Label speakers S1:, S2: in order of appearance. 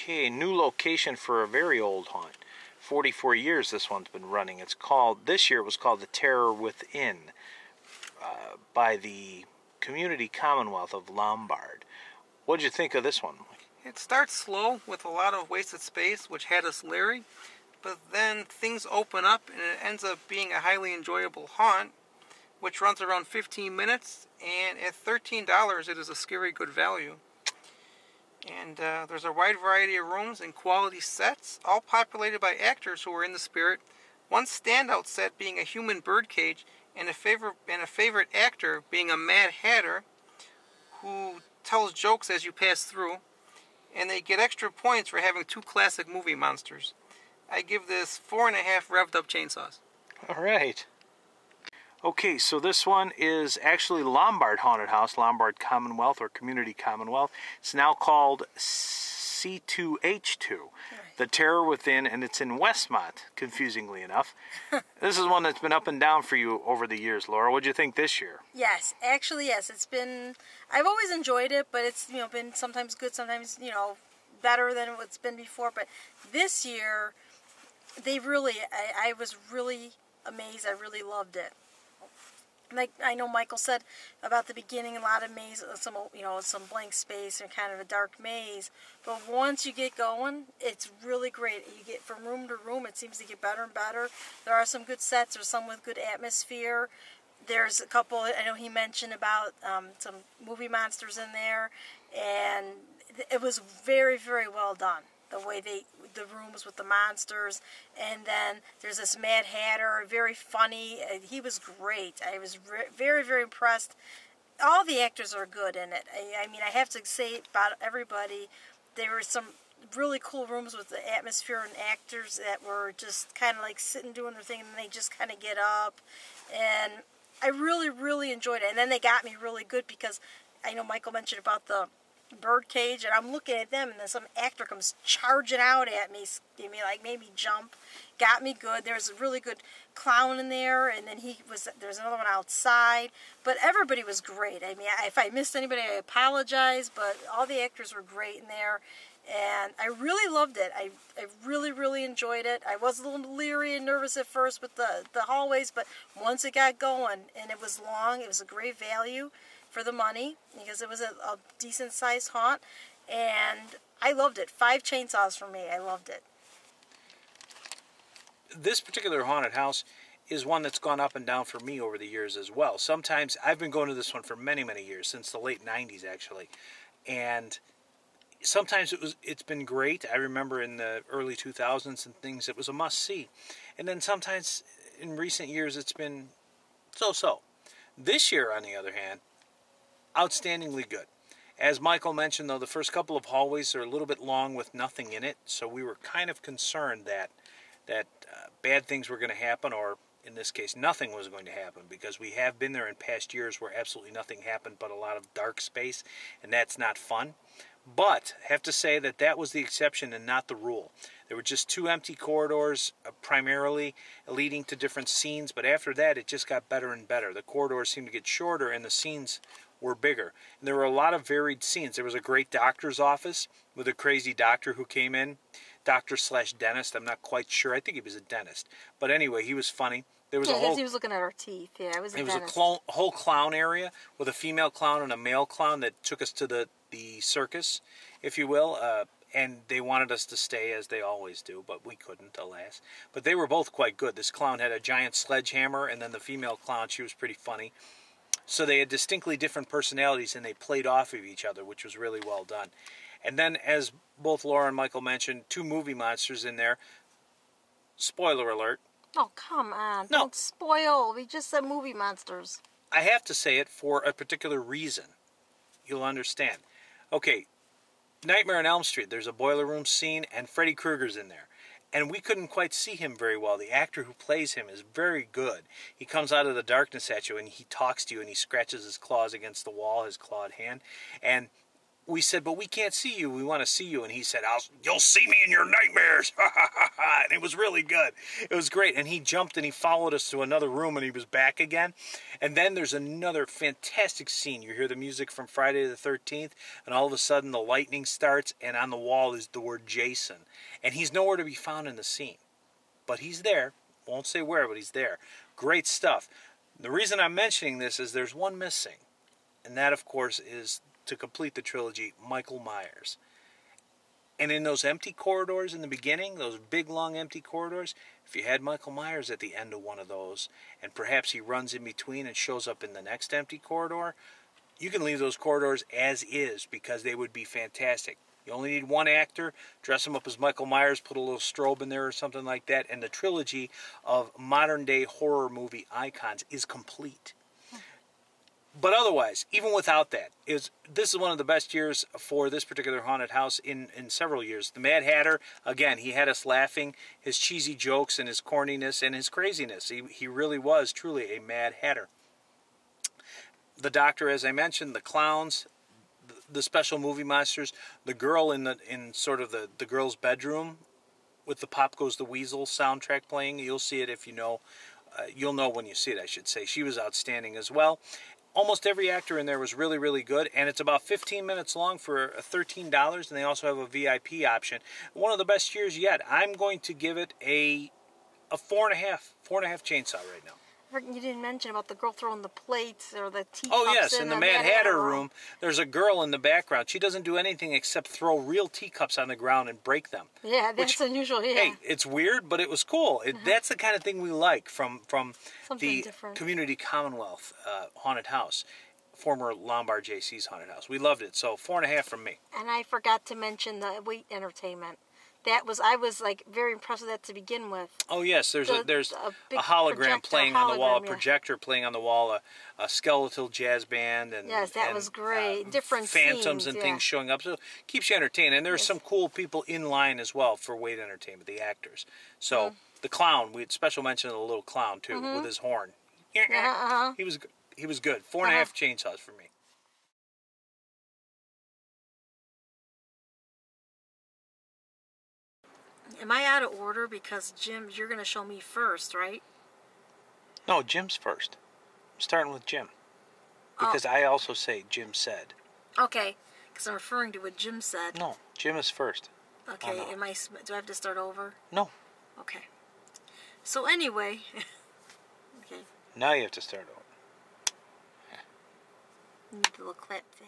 S1: Okay, new location for a very old haunt. 44 years this one's been running. It's called, this year it was called The Terror Within, by the Community Commonwealth of Lombard. What'd you think of this one?
S2: It starts slow with a lot of wasted space, which had us leery, but then things open up and it ends up being a highly enjoyable haunt, which runs around 15 minutes, and at $13 it is a scary good value. And there's a wide variety of rooms and quality sets, all populated by actors who are in the spirit. One standout set being a human birdcage, and a favorite actor being a Mad Hatter who tells jokes as you pass through. And they get extra points for having two classic movie monsters. I give this 4.5 revved up chainsaws.
S1: All right. Okay, so this one is actually Lombard Haunted House, Lombard Commonwealth or Community Commonwealth. It's now called C2H2, The Terror Within, and it's in Westmont, confusingly enough. This is one that's been up and down for you over the years, Laura. What'd you think this year?
S3: Yes, actually, yes. It's been, I've always enjoyed it, but it's, been sometimes good, sometimes, better than what's been before. But this year, they really, I was really amazed. I really loved it. Like I know Michael said about the beginning, a lot of maze, some blank space and kind of a dark maze. But once you get going, it's really great. You get from room to room. It seems to get better and better. There are some good sets. There's some with good atmosphere. There's a couple. I know he mentioned about some movie monsters in there, and it was very, very well done. The way the rooms with the monsters, and then there's this Mad Hatter, very funny. He was great. I was very, very impressed. All the actors are good in it. I mean, I have to say about everybody, there were some really cool rooms with the atmosphere and actors that were just kind of like sitting doing their thing, and they just kind of get up, and I really, really enjoyed it. And then they got me really good because I know Michael mentioned about the bird cage, and I'm looking at them, and then some actor comes charging out at me, made me jump, got me good. There's a really good clown in there, and then there's another one outside, but everybody was great. I mean, if I missed anybody, I apologize, but all the actors were great in there, and I really loved it. I really, really enjoyed it. I was a little leery and nervous at first with the hallways, but once it got going, and it was long, it was a great value for the money, because it was a decent sized haunt, and I loved it. 5 chainsaws for me. I loved it.
S1: This particular haunted house is one that's gone up and down for me over the years as well. Sometimes I've been going to this one for many, many years, since the late 90s actually, and sometimes it's been great. I remember in the early 2000s and things, it was a must-see, and then sometimes in recent years it's been so-so. This year, on the other hand, outstandingly good. As Michael mentioned, though, the first couple of hallways are a little bit long with nothing in it, so we were kind of concerned that bad things were going to happen, or in this case, nothing was going to happen, because we have been there in past years where absolutely nothing happened but a lot of dark space, and that's not fun. But I have to say that was the exception and not the rule. There were just 2 empty corridors, primarily leading to different scenes, but after that it just got better and better. The corridors seemed to get shorter and the scenes were bigger. And there were a lot of varied scenes. There was a great doctor's office with a crazy doctor who came in, doctor/dentist. I'm not quite sure. I think he was a dentist. But anyway, he was funny. There was
S3: he was looking at our teeth. Yeah, it was a dentist.
S1: There was a whole clown area with a female clown and a male clown that took us to the circus, if you will. And they wanted us to stay, as they always do, but we couldn't, alas. But they were both quite good. This clown had a giant sledgehammer, and then the female clown, she was pretty funny. So they had distinctly different personalities, and they played off of each other, which was really well done. And then, as both Laura and Michael mentioned, 2 movie monsters in there. Spoiler alert.
S3: Oh, come on.
S1: No.
S3: Don't spoil. We just said movie monsters.
S1: I have to say it for a particular reason. You'll understand. Okay, Nightmare on Elm Street, there's a boiler room scene, and Freddy Krueger's in there. And we couldn't quite see him very well. The actor who plays him is very good. He comes out of the darkness at you, and he talks to you, and he scratches his claws against the wall, his clawed hand. And we said, but we can't see you. We want to see you. And he said, you'll see me in your nightmares. And it was really good. It was great. And he jumped and he followed us to another room and he was back again. And then there's another fantastic scene. You hear the music from Friday the 13th, and all of a sudden the lightning starts, and on the wall is the word Jason. And he's nowhere to be found in the scene. But he's there. Won't say where, but he's there. Great stuff. The reason I'm mentioning this is there's one missing. And that, of course, is, to complete the trilogy, Michael Myers. And in those empty corridors in the beginning, those big, long, empty corridors, if you had Michael Myers at the end of one of those, and perhaps he runs in between and shows up in the next empty corridor, you can leave those corridors as is, because they would be fantastic. You only need one actor, dress him up as Michael Myers, put a little strobe in there or something like that, and the trilogy of modern-day horror movie icons is complete. But otherwise, even without that, this is one of the best years for this particular haunted house in several years. The Mad Hatter, again, he had us laughing, his cheesy jokes and his corniness and his craziness. He really was truly a Mad Hatter. The Doctor, as I mentioned, the clowns, the special movie monsters, the girl in sort of the girl's bedroom with the Pop Goes the Weasel soundtrack playing. You'll see it if you know. You'll know when you see it, I should say. She was outstanding as well. Almost every actor in there was really, really good, and it's about 15 minutes long for $13, and they also have a VIP option. One of the best years yet. I'm going to give it a 4.5 chainsaw right now.
S3: You didn't mention about the girl throwing the plates or the teacups.
S1: Oh, yes, in the Mad Hatter room, there's a girl in the background. She doesn't do anything except throw real teacups on the ground and break them.
S3: Yeah, that's unusual, yeah.
S1: Hey, it's weird, but it was cool. That's the kind of thing we like from the
S3: different.
S1: Community Commonwealth haunted house, former Lombard JC's haunted house. We loved it, so 4.5 from me.
S3: And I forgot to mention the wait entertainment. I was like very impressed with that to begin with.
S1: Oh yes, there's a
S3: big
S1: hologram playing on the wall, a
S3: yeah.
S1: projector playing on the wall, a skeletal jazz band, and
S3: yes, that was great. Different
S1: phantoms
S3: scenes,
S1: and things showing up, so it keeps you entertained. And there's some cool people in line as well for wait entertainment, the actors. So the clown, we had special mention of the little clown too with his horn. He was good. 4.5 chainsaws for me.
S3: Am I out of order? Because Jim, you're going to show me first, right?
S1: No, Jim's first. I'm starting with Jim. Because I also say Jim said.
S3: Okay, because I'm referring to what Jim said.
S1: No, Jim is first.
S3: Okay,
S1: no.
S3: Do I have to start over?
S1: No.
S3: Okay. So anyway, okay.
S1: Now you have to start over.
S3: Need the little clap thing.